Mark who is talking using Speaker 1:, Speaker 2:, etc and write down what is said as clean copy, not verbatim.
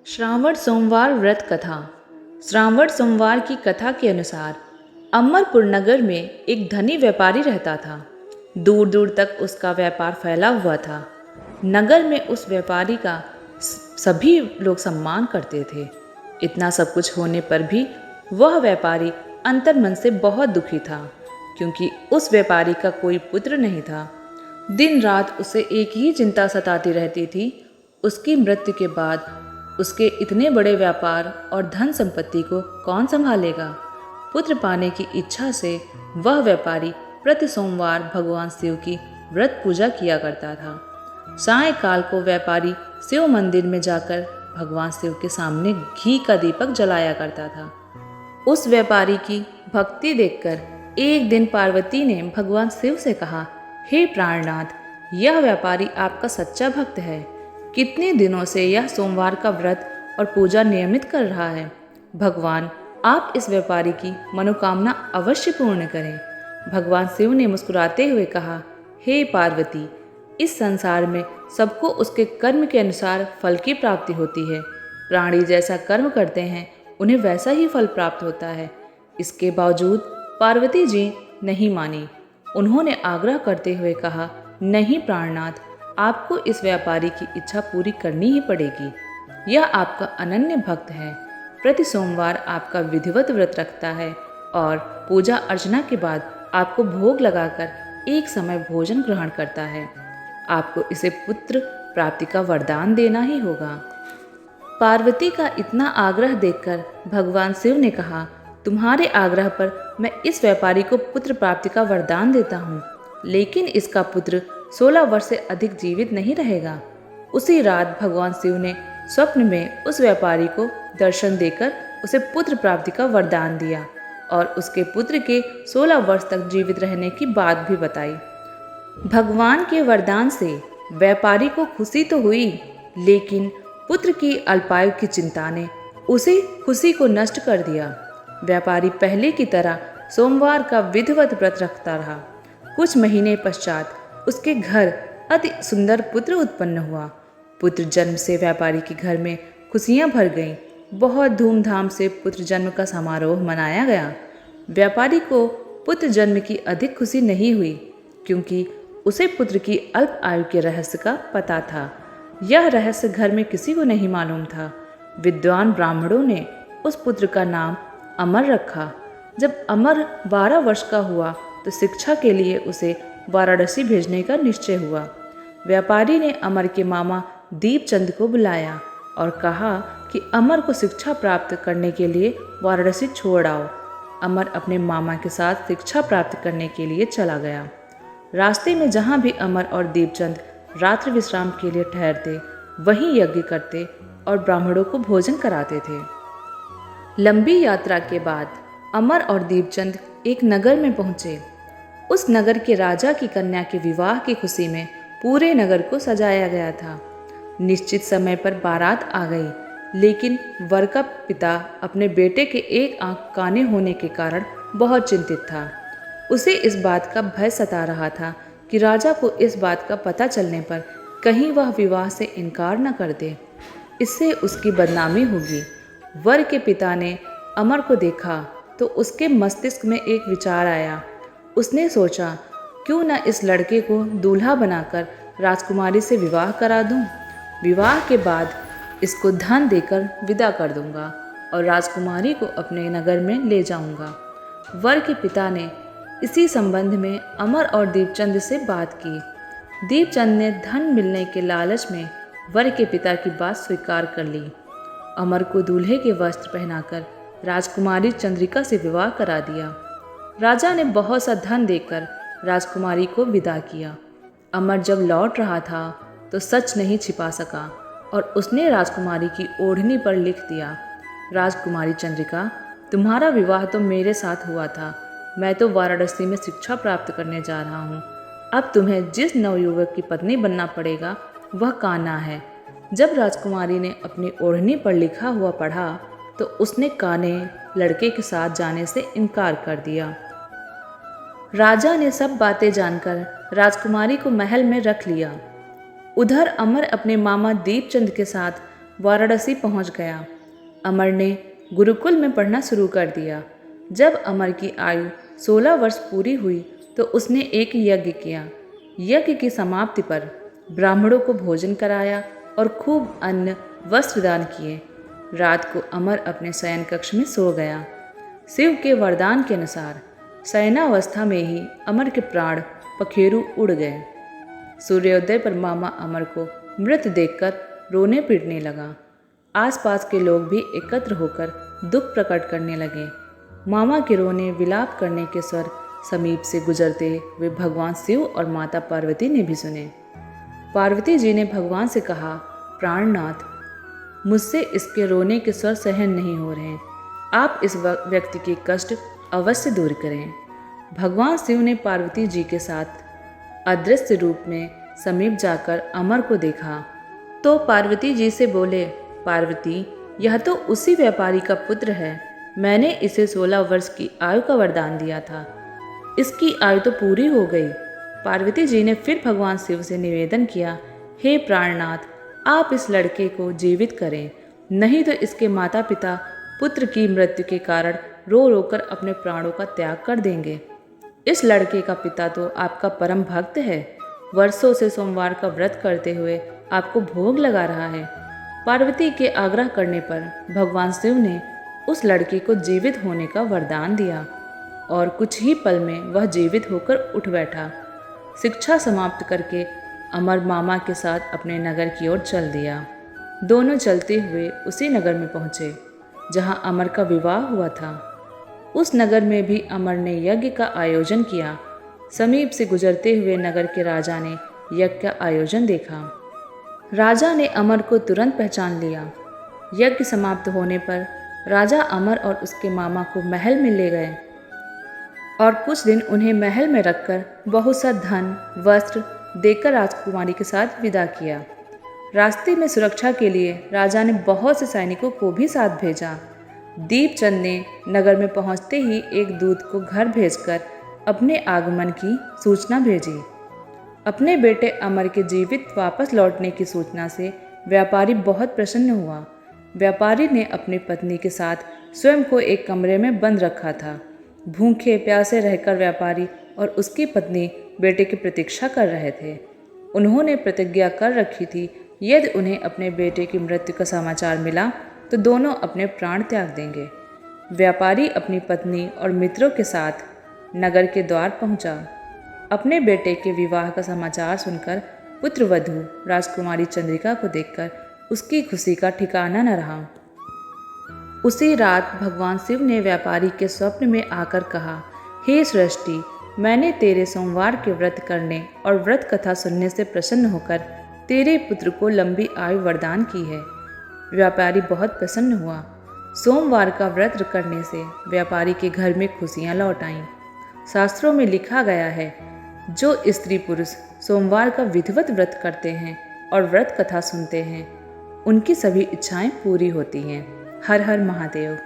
Speaker 1: श्रावण सोमवार व्रत कथा। श्रावण सोमवार की कथा के अनुसार अमरपुर नगर में एक धनी व्यापारी रहता था। दूर दूर तक उसका व्यापार फैला हुआ था। नगर में उस व्यापारी का सभी लोग सम्मान करते थे। इतना सब कुछ होने पर भी वह व्यापारी अंतर्मन से बहुत दुखी था, क्योंकि उस व्यापारी का कोई पुत्र नहीं था। दिन रात उसे एक ही चिंता सताती रहती थी, उसकी मृत्यु के बाद उसके इतने बड़े व्यापार और धन संपत्ति को कौन संभालेगा। पुत्र पाने की इच्छा से वह व्यापारी प्रति सोमवार भगवान शिव की व्रत पूजा किया करता था। सायंकाल को व्यापारी शिव मंदिर में जाकर भगवान शिव के सामने घी का दीपक जलाया करता था। उस व्यापारी की भक्ति देखकर एक दिन पार्वती ने भगवान शिव से कहा, हे प्राणनाथ, यह व्यापारी आपका सच्चा भक्त है। कितने दिनों से यह सोमवार का व्रत और पूजा नियमित कर रहा है। भगवान, आप इस व्यापारी की मनोकामना अवश्य पूर्ण करें। भगवान शिव ने मुस्कुराते हुए कहा, हे पार्वती, इस संसार में सबको उसके कर्म के अनुसार फल की प्राप्ति होती है। प्राणी जैसा कर्म करते हैं उन्हें वैसा ही फल प्राप्त होता है। इसके बावजूद पार्वती जी नहीं मानी। उन्होंने आग्रह करते हुए कहा, नहीं प्राणनाथ, आपको इस व्यापारी की इच्छा पूरी करनी ही पड़ेगी। यह आपका अनन्य भक्त है। प्रति सोमवार आपका विधिवत व्रत रखता है और पूजा अर्चना के बाद आपको भोग लगाकर एक समय भोजन ग्रहण करता है। आपको इसे पुत्र प्राप्ति का वरदान देना ही होगा। पार्वती का इतना आग्रह देखकर भगवान शिव ने कहा, तुम्हारे आग्रह पर मैं इस व्यापारी को पुत्र प्राप्ति का वरदान देता हूँ, लेकिन इसका पुत्र 16 वर्ष से अधिक जीवित नहीं रहेगा। उसी रात भगवान शिव ने स्वप्न में उस व्यापारी को दर्शन देकर उसे पुत्र प्राप्ति का वरदान दिया और उसके पुत्र के 16 वर्ष तक जीवित रहने की बात भी बताई। भगवान के वरदान से व्यापारी को खुशी तो हुई, लेकिन पुत्र की अल्पायु की चिंता ने उसे खुशी को नष्ट कर दिया। व्यापारी पहले की तरह सोमवार का विधिवत व्रत रखता रहा। कुछ महीने पश्चात उसके घर अति सुंदर पुत्र उत्पन्न हुआ। पुत्र जन्म से व्यापारी के घर में खुशियां भर गईं। बहुत धूमधाम से पुत्र जन्म का समारोह मनाया गया। व्यापारी को पुत्र जन्म की अधिक खुशी नहीं हुई, क्योंकि उसे पुत्र की अल्प आयु के रहस्य का पता था। यह रहस्य घर में किसी को नहीं मालूम था। विद्वान ब्राह्मणों ने उस पुत्र का नाम अमर रखा। जब अमर 12 वर्ष का हुआ तो शिक्षा के लिए उसे वाराणसी भेजने का निश्चय हुआ। व्यापारी ने अमर के मामा दीपचंद को बुलाया और कहा कि अमर को शिक्षा प्राप्त करने के लिए वाराणसी छोड़ आओ। अमर अपने मामा के साथ शिक्षा प्राप्त करने के लिए चला गया। रास्ते में जहाँ भी अमर और दीपचंद रात्रि विश्राम के लिए ठहरते, वहीं यज्ञ करते और ब्राह्मणों को भोजन कराते थे। लंबी यात्रा के बाद अमर और दीपचंद एक नगर में पहुँचे। उस नगर के राजा की कन्या के विवाह की खुशी में पूरे नगर को सजाया गया था। निश्चित समय पर बारात आ गई, लेकिन वर का पिता अपने बेटे के एक आंख काने होने के कारण बहुत चिंतित था। उसे इस बात का भय सता रहा था कि राजा को इस बात का पता चलने पर कहीं वह विवाह से इनकार न कर दे। इससे उसकी बदनामी होगी। वर के पिता ने अमर को देखा तो उसके मस्तिष्क में एक विचार आया। उसने सोचा, क्यों न इस लड़के को दूल्हा बनाकर राजकुमारी से विवाह करा दूं। विवाह के बाद इसको धन देकर विदा कर दूंगा और राजकुमारी को अपने नगर में ले जाऊंगा। वर के पिता ने इसी संबंध में अमर और दीपचंद से बात की। दीपचंद ने धन मिलने के लालच में वर के पिता की बात स्वीकार कर ली। अमर को दूल्हे के वस्त्र पहनाकर राजकुमारी चंद्रिका से विवाह करा दिया। राजा ने बहुत सा धन देकर राजकुमारी को विदा किया। अमर जब लौट रहा था तो सच नहीं छिपा सका और उसने राजकुमारी की ओढ़नी पर लिख दिया, राजकुमारी चंद्रिका, तुम्हारा विवाह तो मेरे साथ हुआ था। मैं तो वाराणसी में शिक्षा प्राप्त करने जा रहा हूँ। अब तुम्हें जिस नवयुवक की पत्नी बनना पड़ेगा वह कान्हा है। जब राजकुमारी ने अपनी ओढ़नी पर लिखा हुआ पढ़ा तो उसने कान्हे लड़के के साथ जाने से इनकार कर दिया। राजा ने सब बातें जानकर राजकुमारी को महल में रख लिया। उधर अमर अपने मामा दीपचंद के साथ वाराणसी पहुंच गया। अमर ने गुरुकुल में पढ़ना शुरू कर दिया। जब अमर की आयु 16 वर्ष पूरी हुई तो उसने एक यज्ञ किया। यज्ञ की समाप्ति पर ब्राह्मणों को भोजन कराया और खूब अन्न वस्त्र दान किए। रात को अमर अपने शयन कक्ष में सो गया। शिव के वरदान के अनुसार शयनावस्था में ही अमर के प्राण पखेरु उड़ गए। सूर्योदय पर मामा अमर को मृत देखकर रोने पीटने लगा। आसपास के लोग भी एकत्र होकर दुख प्रकट करने लगे। मामा के रोने विलाप करने के स्वर समीप से गुजरते हुए भगवान शिव और माता पार्वती ने भी सुने। पार्वती जी ने भगवान से कहा, प्राणनाथ, मुझसे इसके रोने के स्वर सहन नहीं हो रहे, आप इस व्यक्ति के कष्ट अवश्य दूर करें। भगवान शिव ने पार्वती जी के साथ अदृश्य रूप में समीप जाकर अमर को देखा तो पार्वती जी से बोले, पार्वती, यह तो उसी व्यापारी का पुत्र है। मैंने इसे 16 वर्ष की आयु का वरदान दिया था। इसकी आयु तो पूरी हो गई। पार्वती जी ने फिर भगवान शिव से निवेदन किया, हे प्राणनाथ, आप इस लड़के को जीवित करें, नहीं तो इसके माता पिता पुत्र की मृत्यु के कारण रो रो कर अपने प्राणों का त्याग कर देंगे। इस लड़के का पिता तो आपका परम भक्त है, वर्षों से सोमवार का व्रत करते हुए आपको भोग लगा रहा है। पार्वती के आग्रह करने पर भगवान शिव ने उस लड़के को जीवित होने का वरदान दिया और कुछ ही पल में वह जीवित होकर उठ बैठा। शिक्षा समाप्त करके अमर मामा के साथ अपने नगर की ओर चल दिया। दोनों चलते हुए उसी नगर में पहुँचे जहाँ अमर का विवाह हुआ था। उस नगर में भी अमर ने यज्ञ का आयोजन किया। समीप से गुजरते हुए नगर के राजा ने यज्ञ का आयोजन देखा। राजा ने अमर को तुरंत पहचान लिया। यज्ञ समाप्त होने पर राजा अमर और उसके मामा को महल में ले गए और कुछ दिन उन्हें महल में रखकर बहुत सा धन वस्त्र देकर राजकुमारी के साथ विदा किया। रास्ते में सुरक्षा के लिए राजा ने बहुत से सैनिकों को भी साथ भेजा। दीपचंद ने नगर में पहुंचते ही एक दूत को घर भेजकर अपने आगमन की सूचना भेजी। अपने बेटे अमर के जीवित वापस लौटने की सूचना से व्यापारी बहुत प्रसन्न हुआ। व्यापारी ने अपनी पत्नी के साथ स्वयं को एक कमरे में बंद रखा था। भूखे प्यासे रहकर व्यापारी और उसकी पत्नी बेटे की प्रतीक्षा कर रहे थे। उन्होंने प्रतिज्ञा कर रखी थी, यदि उन्हें अपने बेटे की मृत्यु का समाचार मिला तो दोनों अपने प्राण त्याग देंगे। व्यापारी अपनी पत्नी और मित्रों के साथ नगर के द्वार पहुंचा। अपने बेटे के विवाह का समाचार सुनकर पुत्रवधू राजकुमारी चंद्रिका को देखकर उसकी खुशी का ठिकाना न रहा। उसी रात भगवान शिव ने व्यापारी के स्वप्न में आकर कहा, हे सृष्टि, मैंने तेरे सोमवार के व्रत करने और व्रत कथा सुनने से प्रसन्न होकर तेरे पुत्र को लंबी आयु वरदान की है। व्यापारी बहुत प्रसन्न हुआ। सोमवार का व्रत करने से व्यापारी के घर में खुशियाँ लौट आईं। शास्त्रों में लिखा गया है, जो स्त्री पुरुष सोमवार का विधिवत व्रत करते हैं और व्रत कथा सुनते हैं, उनकी सभी इच्छाएं पूरी होती हैं। हर हर महादेव।